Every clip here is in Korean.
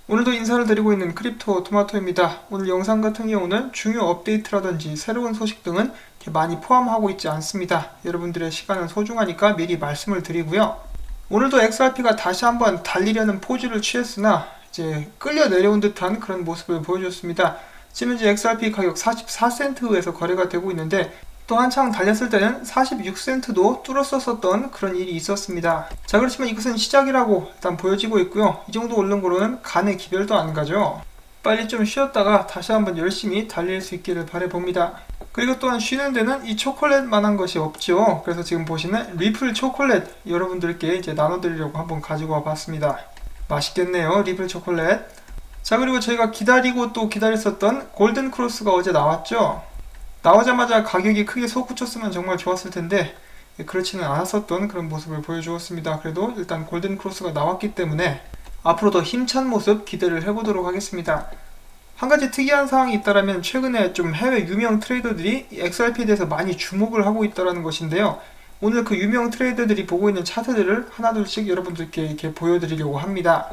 오늘도 인사를 드리고 있는 크립토 토마토입니다. 오늘 영상 같은 경우는 중요 업데이트라든지 새로운 소식 등은 이렇게 많이 포함하고 있지 않습니다. 여러분들의 시간은 소중하니까 미리 말씀을 드리고요. 오늘도 XRP가 다시 한번 달리려는 포즈를 취했으나 이제 끌려 내려온 듯한 그런 모습을 보여줬습니다. 지금 현재 XRP 가격 44센트에서 거래가 되고 있는데 또 한창 달렸을 때는 46센트도 뚫었었던 그런 일이 있었습니다. 자, 그렇지만 이것은 시작이라고 일단 보여지고 있고요. 이 정도 오른 거로는 간의 기별도 안 가죠. 빨리 좀 쉬었다가 다시 한번 열심히 달릴 수 있기를 바라봅니다. 그리고 또한 쉬는 데는 이 초콜릿만한 것이 없죠. 그래서 지금 보시는 리플 초콜릿 여러분들께 이제 나눠드리려고 한번 가지고 와 봤습니다. 맛있겠네요, 리플 초콜릿. 자, 그리고 저희가 기다리고 또 기다렸었던 골든 크로스가 어제 나왔죠. 나오자마자 가격이 크게 솟구쳤으면 정말 좋았을 텐데 그렇지는 않았었던 그런 모습을 보여주었습니다. 그래도 일단 골든 크로스가 나왔기 때문에 앞으로 더 힘찬 모습 기대를 해보도록 하겠습니다. 한 가지 특이한 사항이 있다면 최근에 좀 해외 유명 트레이더들이 XRP에 대해서 많이 주목을 하고 있다는 것인데요. 오늘 그 유명 트레이더들이 보고 있는 차트들을 하나둘씩 여러분들께 이렇게 보여드리려고 합니다.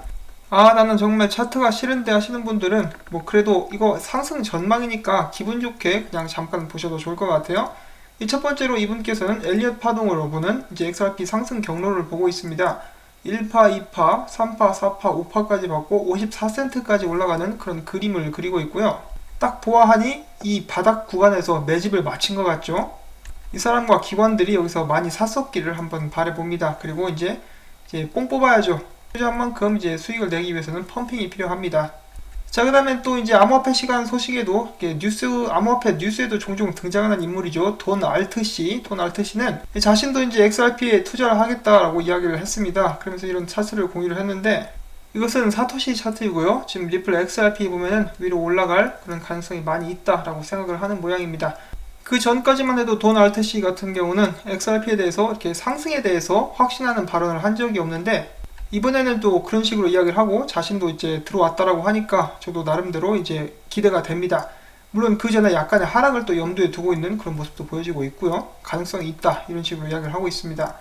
나는 정말 차트가 싫은데 하시는 분들은 뭐 그래도 이거 상승 전망이니까 기분 좋게 그냥 잠깐 보셔도 좋을 것 같아요. 이 첫 번째로 이분께서는 엘리엇 파동으로 보는 이제 XRP 상승 경로를 보고 있습니다. 1파, 2파, 3파, 4파, 5파까지 받고 54센트까지 올라가는 그런 그림을 그리고 있고요. 딱 보아하니 이 바닥 구간에서 매집을 마친 것 같죠? 이 사람과 기관들이 여기서 많이 샀었기를 한번 바라봅니다. 그리고 이제 뽕 뽑아야죠. 투자한 만큼 이제 수익을 내기 위해서는 펌핑이 필요합니다. 자, 그 다음에 또 이제 암호화폐 시간 소식에도 암호화폐 뉴스에도 종종 등장하는 인물이죠. 돈 알트씨. 돈 알트씨는 자신도 이제 XRP에 투자를 하겠다라고 이야기를 했습니다. 그러면서 이런 차트를 공유를 했는데 이것은 사토시 차트이고요. 지금 리플 XRP 보면은 위로 올라갈 그런 가능성이 많이 있다라고 생각을 하는 모양입니다. 그 전까지만 해도 돈 알트씨 같은 경우는 XRP에 대해서 이렇게 상승에 대해서 확신하는 발언을 한 적이 없는데 이번에는 또 그런 식으로 이야기를 하고 자신도 이제 들어왔다라고 하니까 저도 나름대로 이제 기대가 됩니다. 물론 그 전에 약간의 하락을 또 염두에 두고 있는 그런 모습도 보여지고 있고요. 가능성이 있다 이런 식으로 이야기를 하고 있습니다.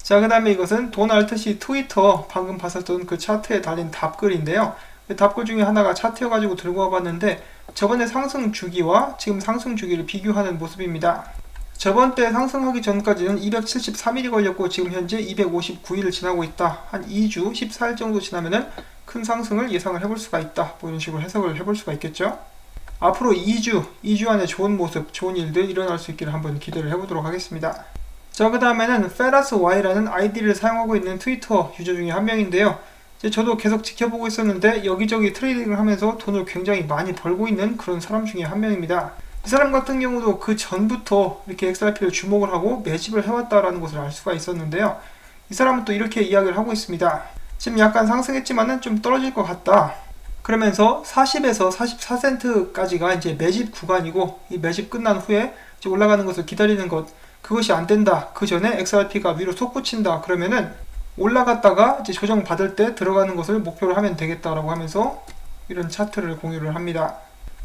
자, 그 다음에 이것은 돈 알트씨 트위터 방금 봤었던 그 차트에 달린 답글인데요. 그 답글 중에 하나가 차트여가지고 들고 와봤는데 저번에 상승 주기와 지금 상승 주기를 비교하는 모습입니다. 저번 때 상승하기 전까지는 273일이 걸렸고 지금 현재 259일을 지나고 있다. 한 2주, 14일 정도 지나면은 큰 상승을 예상을 해볼 수가 있다. 뭐 이런 식으로 해석을 해볼 수가 있겠죠. 앞으로 2주 안에 좋은 모습, 좋은 일들 일어날 수 있기를 한번 기대를 해보도록 하겠습니다. 자, 그 다음에는 페라스Y라는 아이디를 사용하고 있는 트위터 유저 중에 한 명인데요. 저도 계속 지켜보고 있었는데 여기저기 트레이딩을 하면서 돈을 굉장히 많이 벌고 있는 그런 사람 중에 한 명입니다. 이 사람 같은 경우도 그 전부터 이렇게 XRP를 주목을 하고 매집을 해왔다라는 것을 알 수가 있었는데요. 이 사람은 또 이렇게 이야기를 하고 있습니다. 지금 약간 상승했지만은 좀 떨어질 것 같다. 그러면서 40에서 44센트까지가 이제 매집 구간이고 이 매집 끝난 후에 이제 올라가는 것을 기다리는 것, 그것이 안 된다. 그 전에 XRP가 위로 솟구친다. 그러면은 올라갔다가 이제 조정 받을 때 들어가는 것을 목표로 하면 되겠다라고 하면서 이런 차트를 공유를 합니다.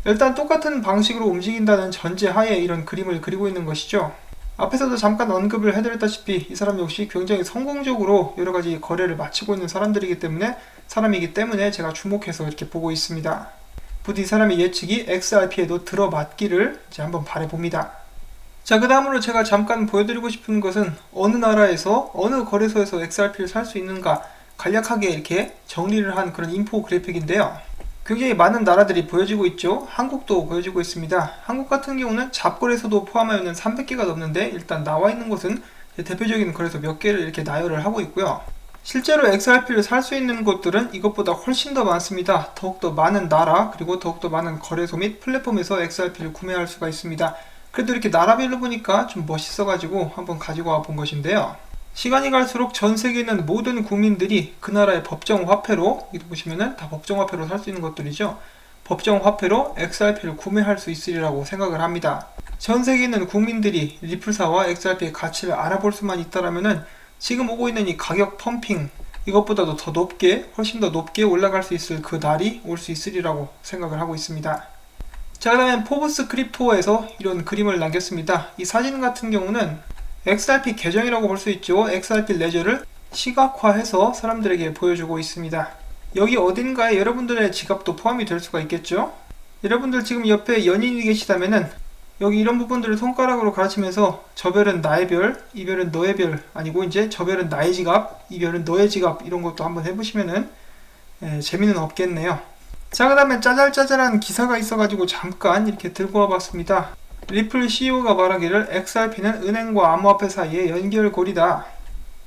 일단 똑같은 방식으로 움직인다는 전제하에 이런 그림을 그리고 있는 것이죠. 앞에서도 잠깐 언급을 해드렸다시피 이 사람 역시 굉장히 성공적으로 여러가지 거래를 마치고 있는 사람이기 때문에 제가 주목해서 이렇게 보고 있습니다. 부디 이 사람의 예측이 XRP에도 들어맞기를 이제 한번 바라봅니다. 자, 그 다음으로 제가 잠깐 보여드리고 싶은 것은 어느 나라에서 어느 거래소에서 XRP를 살 수 있는가 간략하게 이렇게 정리를 한 그런 인포 그래픽인데요. 굉장히 많은 나라들이 보여지고 있죠. 한국도 보여지고 있습니다. 한국 같은 경우는 잡거래소도 포함하여는 300개가 넘는데 일단 나와 있는 곳은 대표적인 거래소 몇 개를 이렇게 나열을 하고 있고요. 실제로 XRP를 살 수 있는 곳들은 이것보다 훨씬 더 많습니다. 더욱더 많은 나라 그리고 더욱더 많은 거래소 및 플랫폼에서 XRP를 구매할 수가 있습니다. 그래도 이렇게 나라별로 보니까 좀 멋있어가지고 한번 가지고 와 본 것인데요. 시간이 갈수록 전 세계에 있는 모든 국민들이 그 나라의 법정 화폐로, 여기 보시면은 다 법정 화폐로 살 수 있는 것들이죠. 법정 화폐로 XRP를 구매할 수 있으리라고 생각을 합니다. 전 세계에 있는 국민들이 리플사와 XRP의 가치를 알아볼 수만 있다라면은 지금 오고 있는 이 가격 펌핑, 이것보다도 더 높게, 훨씬 더 높게 올라갈 수 있을 그 날이 올 수 있으리라고 생각을 하고 있습니다. 자, 그 다음에 포브스 크립토에서 이런 그림을 남겼습니다. 이 사진 같은 경우는 XRP 계정이라고 볼 수 있죠. XRP 레저를 시각화해서 사람들에게 보여주고 있습니다. 여기 어딘가에 여러분들의 지갑도 포함이 될 수가 있겠죠. 여러분들 지금 옆에 연인이 계시다면은 여기 이런 부분들을 손가락으로 가르치면서 저 별은 나의 별, 이 별은 너의 별, 아니고 이제 저 별은 나의 지갑, 이 별은 너의 지갑, 이런 것도 한번 해보시면은 재미는 없겠네요. 자, 그 다음에 짜잘짜잘한 기사가 있어가지고 잠깐 이렇게 들고 와봤습니다. 리플 CEO가 말하기를 XRP는 은행과 암호화폐 사이의 연결고리다.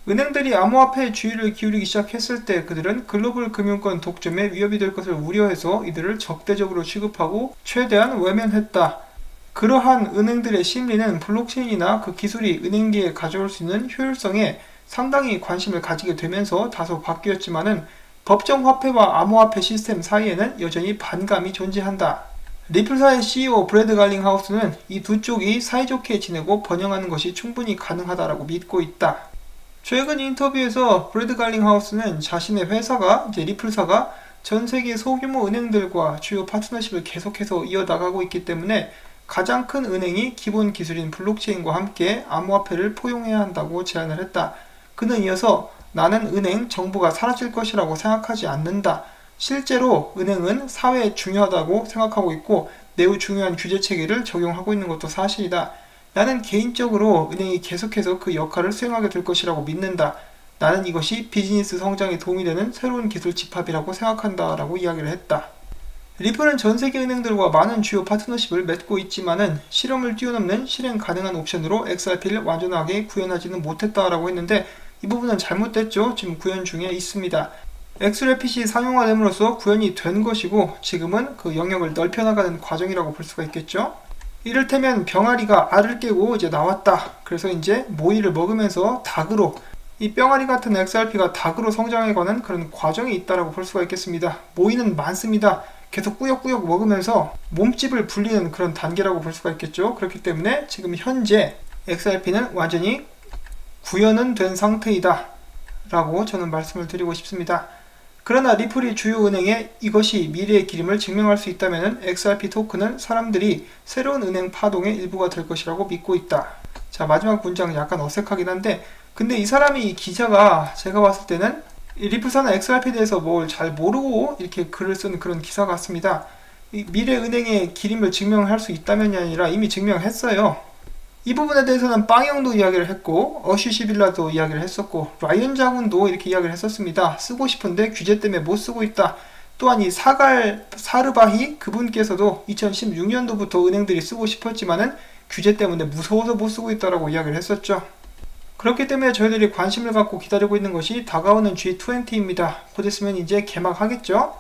은행들이 암호화폐에 주의를 기울이기 시작했을 때 그들은 글로벌 금융권 독점에 위협이 될 것을 우려해서 이들을 적대적으로 취급하고 최대한 외면했다. 그러한 은행들의 심리는 블록체인이나 그 기술이 은행계에 가져올 수 있는 효율성에 상당히 관심을 가지게 되면서 다소 바뀌었지만은 법정 화폐와 암호화폐 시스템 사이에는 여전히 반감이 존재한다. 리플사의 CEO 브래드 갈링하우스는 이 두 쪽이 사이좋게 지내고 번영하는 것이 충분히 가능하다라고 믿고 있다. 최근 인터뷰에서 브래드 갈링하우스는 자신의 회사가 리플사가 전 세계 소규모 은행들과 주요 파트너십을 계속해서 이어나가고 있기 때문에 가장 큰 은행이 기본 기술인 블록체인과 함께 암호화폐를 포용해야 한다고 제안을 했다. 그는 이어서 나는 은행 정보가 사라질 것이라고 생각하지 않는다. 실제로 은행은 사회에 중요하다고 생각하고 있고 매우 중요한 규제 체계를 적용하고 있는 것도 사실이다. 나는 개인적으로 은행이 계속해서 그 역할을 수행하게 될 것이라고 믿는다. 나는 이것이 비즈니스 성장에 도움이 되는 새로운 기술 집합이라고 생각한다 라고 이야기를 했다. 리플은 전세계 은행들과 많은 주요 파트너십을 맺고 있지만은 실험을 뛰어넘는 실행 가능한 옵션으로 XRP를 완전하게 구현하지는 못했다라고 했는데 이 부분은 잘못됐죠. 지금 구현 중에 있습니다. XRP이 상용화됨으로써 구현이 된 것이고 지금은 그 영역을 넓혀나가는 과정이라고 볼 수가 있겠죠. 이를테면 병아리가 알을 깨고 이제 나왔다. 그래서 이제 모이를 먹으면서 닭으로 이 뿅아리 같은 XRP가 닭으로 성장해가는 그런 과정이 있다라고 볼 수가 있겠습니다. 모이는 많습니다. 계속 꾸역꾸역 먹으면서 몸집을 불리는 그런 단계라고 볼 수가 있겠죠. 그렇기 때문에 지금 현재 XRP는 완전히 구현은 된 상태이다 라고 저는 말씀을 드리고 싶습니다. 그러나 리플이 주요 은행에 이것이 미래의 길임을 증명할 수 있다면 XRP 토큰은 사람들이 새로운 은행 파동의 일부가 될 것이라고 믿고 있다. 자, 마지막 문장 약간 어색하긴 한데 근데 이 사람이 이 기자가 제가 봤을 때는 리플사나 XRP에 대해서 뭘 잘 모르고 이렇게 글을 쓴 그런 기사 같습니다. 이 미래 은행의 길임을 증명할 수 있다면이 아니라 이미 증명했어요. 이 부분에 대해서는 빵형도 이야기를 했고 어슈 시빌라도 이야기를 했었고 라이언 자군도 이렇게 이야기를 했었습니다. 쓰고 싶은데 규제 때문에 못 쓰고 있다. 또한 이 사르바히 그분께서도 2016년도부터 은행들이 쓰고 싶었지만은 규제 때문에 무서워서 못 쓰고 있다라고 이야기를 했었죠. 그렇기 때문에 저희들이 관심을 갖고 기다리고 있는 것이 다가오는 G20입니다. 곧 있으면 이제 개막하겠죠.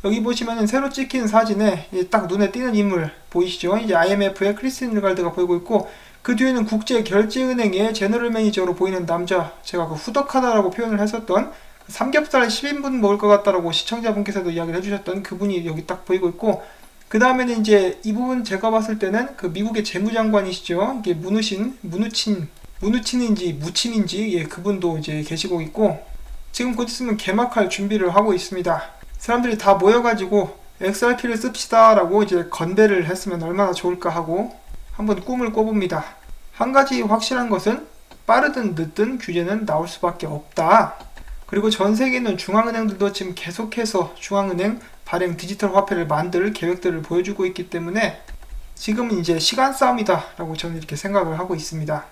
여기 보시면은 새로 찍힌 사진에 딱 눈에 띄는 인물 보이시죠? 이제 IMF의 크리스틴 르갈드가 보이고 있고 그 뒤에는 국제결제은행의 제너럴 매니저로 보이는 남자, 제가 그 후덕하다라고 표현을 했었던 삼겹살 10인분 먹을 것 같다라고 시청자분께서도 이야기를 해주셨던 그분이 여기 딱 보이고 있고 그 다음에는 이제 이 부분 제가 봤을 때는 그 미국의 재무장관이시죠? 이게 무누친인지 무친인지 예, 그분도 이제 계시고 있고 지금 곧 있으면 개막할 준비를 하고 있습니다. 사람들이 다 모여가지고 XRP를 씁시다 라고 이제 건배를 했으면 얼마나 좋을까 하고 한번 꿈을 꿔봅니다. 한 가지 확실한 것은 빠르든 늦든 규제는 나올 수밖에 없다. 그리고 전 세계에 있는 중앙은행들도 지금 계속해서 중앙은행 발행 디지털 화폐를 만들 계획들을 보여주고 있기 때문에 지금은 이제 시간 싸움이다 라고 저는 이렇게 생각을 하고 있습니다.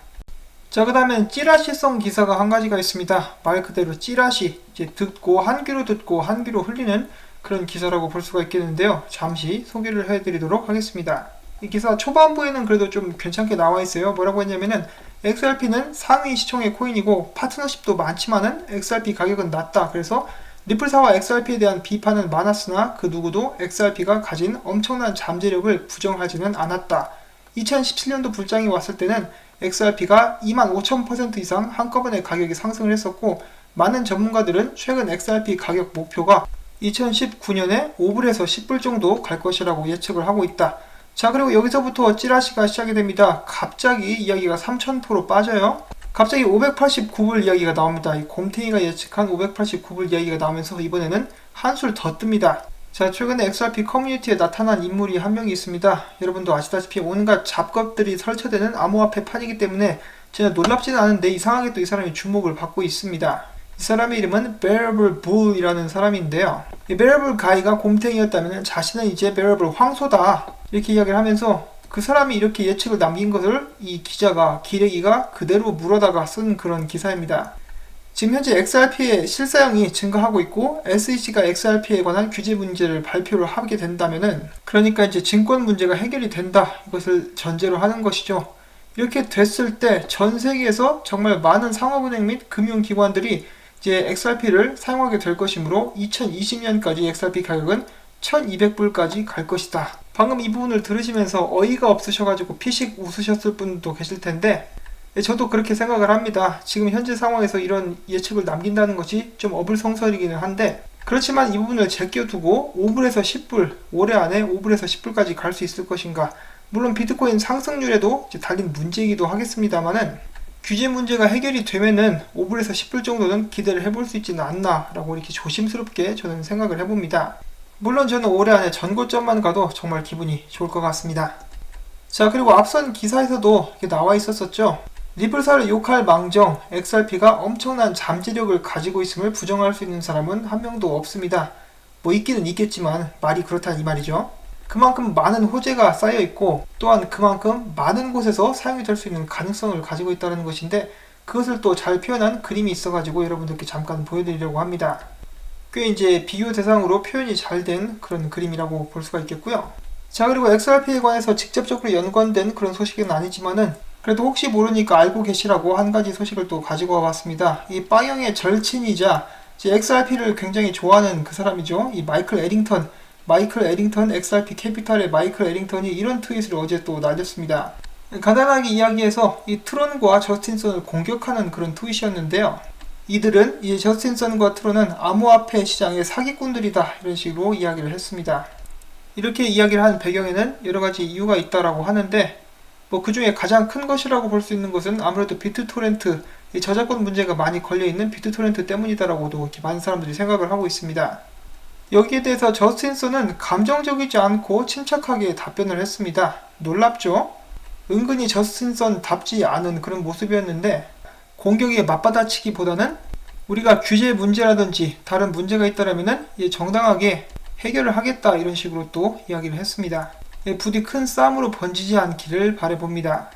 자, 그 다음엔 찌라시성 기사가 한 가지가 있습니다. 말 그대로 찌라시, 이제 듣고 한 귀로 듣고 한 귀로 흘리는 그런 기사라고 볼 수가 있겠는데요. 잠시 소개를 해드리도록 하겠습니다. 이 기사 초반부에는 그래도 좀 괜찮게 나와 있어요. 뭐라고 했냐면은 XRP는 상위 시총의 코인이고 파트너십도 많지만은 XRP 가격은 낮다. 그래서 리플사와 XRP에 대한 비판은 많았으나 그 누구도 XRP가 가진 엄청난 잠재력을 부정하지는 않았다. 2017년도 불장이 왔을 때는 XRP가 25,000% 이상 한꺼번에 가격이 상승을 했었고 많은 전문가들은 최근 XRP 가격 목표가 2019년에 5불에서 10불 정도 갈 것이라고 예측을 하고 있다. 자, 그리고 여기서부터 찌라시가 시작이 됩니다. 갑자기 이야기가 3000% 빠져요. 갑자기 589불 이야기가 나옵니다. 이 곰탱이가 예측한 589불 이야기가 나오면서 이번에는 한술 더 뜹니다. 자, 최근에 XRP 커뮤니티에 나타난 인물이 한 명이 있습니다. 여러분도 아시다시피 온갖 잡것들이 설치되는 암호화폐 판이기 때문에 전혀 놀랍지는 않은데 이상하게 또 이 사람이 주목을 받고 있습니다. 이 사람의 이름은 Bearable Bull이라는 사람인데요. 이 Bearable Guy가 곰탱이였다면 자신은 이제 Bearable 황소다 이렇게 이야기를 하면서 그 사람이 이렇게 예측을 남긴 것을 이 기자가 기레기가 그대로 물어다가 쓴 그런 기사입니다. 지금 현재 XRP의 실사용이 증가하고 있고 SEC가 XRP에 관한 규제 문제를 발표를 하게 된다면은 그러니까 이제 증권 문제가 해결이 된다 이것을 전제로 하는 것이죠. 이렇게 됐을 때 전 세계에서 정말 많은 상업은행 및 금융기관들이 이제 XRP를 사용하게 될 것이므로 2020년까지 XRP 가격은 1200불까지 갈 것이다. 방금 이 부분을 들으시면서 어이가 없으셔가지고 피식 웃으셨을 분도 계실 텐데 저도 그렇게 생각을 합니다. 지금 현재 상황에서 이런 예측을 남긴다는 것이 좀 어불성설이기는 한데 그렇지만 이 부분을 제껴두고 5불에서 10불, 올해 안에 5불에서 10불까지 갈 수 있을 것인가. 물론 비트코인 상승률에도 달린 문제이기도 하겠습니다만은 규제 문제가 해결이 되면은 5불에서 10불 정도는 기대를 해볼 수 있지는 않나 라고 이렇게 조심스럽게 저는 생각을 해봅니다. 물론 저는 올해 안에 전고점만 가도 정말 기분이 좋을 것 같습니다. 자, 그리고 앞선 기사에서도 이렇게 나와 있었었죠. 리플사를 욕할 망정 XRP가 엄청난 잠재력을 가지고 있음을 부정할 수 있는 사람은 한 명도 없습니다. 뭐 있기는 있겠지만 말이 그렇다는 이 말이죠. 그만큼 많은 호재가 쌓여 있고 또한 그만큼 많은 곳에서 사용이 될 수 있는 가능성을 가지고 있다는 것인데 그것을 또 잘 표현한 그림이 있어가지고 여러분들께 잠깐 보여드리려고 합니다. 꽤 이제 비교 대상으로 표현이 잘 된 그런 그림이라고 볼 수가 있겠고요. 자, 그리고 XRP에 관해서 직접적으로 연관된 그런 소식은 아니지만은 그래도 혹시 모르니까 알고 계시라고 한 가지 소식을 또 가지고 와봤습니다. 이 빵형의 절친이자 XRP를 굉장히 좋아하는 그 사람이죠. 이 마이클 에링턴 XRP 캐피탈의 마이클 에링턴이 이런 트윗을 어제 또 날렸습니다. 간단하게 이야기해서 이 트론과 저스틴선을 공격하는 그런 트윗이었는데요. 이들은 이 저스틴선과 트론은 암호화폐 시장의 사기꾼들이다 이런 식으로 이야기를 했습니다. 이렇게 이야기를 한 배경에는 여러가지 이유가 있다라고 하는데 뭐 그 중에 가장 큰 것이라고 볼 수 있는 것은 아무래도 비트토렌트, 이 저작권 문제가 많이 걸려있는 비트토렌트 때문이다라고도 이렇게 많은 사람들이 생각을 하고 있습니다. 여기에 대해서 저스틴슨은 감정적이지 않고 침착하게 답변을 했습니다. 놀랍죠? 은근히 저스틴슨답지 않은 그런 모습이었는데 공격에 맞받아치기보다는 우리가 규제 문제라든지 다른 문제가 있다라면은 정당하게 해결을 하겠다 이런 식으로 또 이야기를 했습니다. 부디 큰 싸움으로 번지지 않기를 바라봅니다.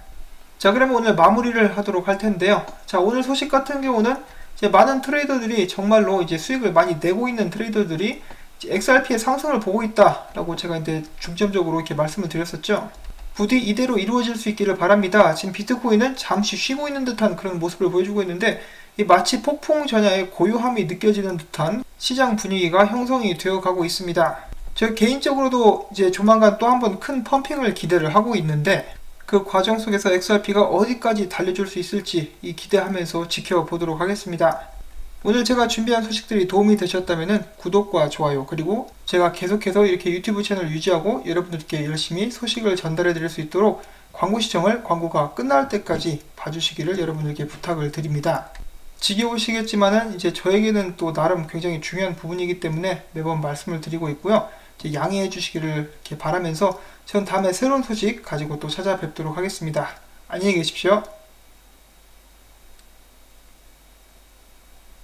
자, 그러면 오늘 마무리를 하도록 할 텐데요. 자, 오늘 소식 같은 경우는 많은 트레이더들이 정말로 수익을 많이 내고 있는 트레이더들이 XRP의 상승을 보고 있다라고 제가 이제 중점적으로 이렇게 말씀을 드렸었죠. 부디 이대로 이루어질 수 있기를 바랍니다. 지금 비트코인은 잠시 쉬고 있는 듯한 그런 모습을 보여주고 있는데 마치 폭풍 전야의 고요함이 느껴지는 듯한 시장 분위기가 형성이 되어 가고 있습니다. 저 개인적으로도 조만간 또 한번 큰 펌핑을 기대를 하고 있는데 그 과정 속에서 XRP가 어디까지 달려줄 수 있을지 기대하면서 지켜보도록 하겠습니다. 오늘 제가 준비한 소식들이 도움이 되셨다면 구독과 좋아요 그리고 제가 계속해서 이렇게 유튜브 채널 유지하고 여러분들께 열심히 소식을 전달해 드릴 수 있도록 광고 시청을 광고가 끝날 때까지 봐주시기를 여러분들께 부탁을 드립니다. 지겨우시겠지만은 저에게는 또 나름 굉장히 중요한 부분이기 때문에 매번 말씀을 드리고 있고요. 양해해 주시기를 이렇게 바라면서 전 다음에 새로운 소식 가지고 또 찾아뵙도록 하겠습니다. 안녕히 계십시오.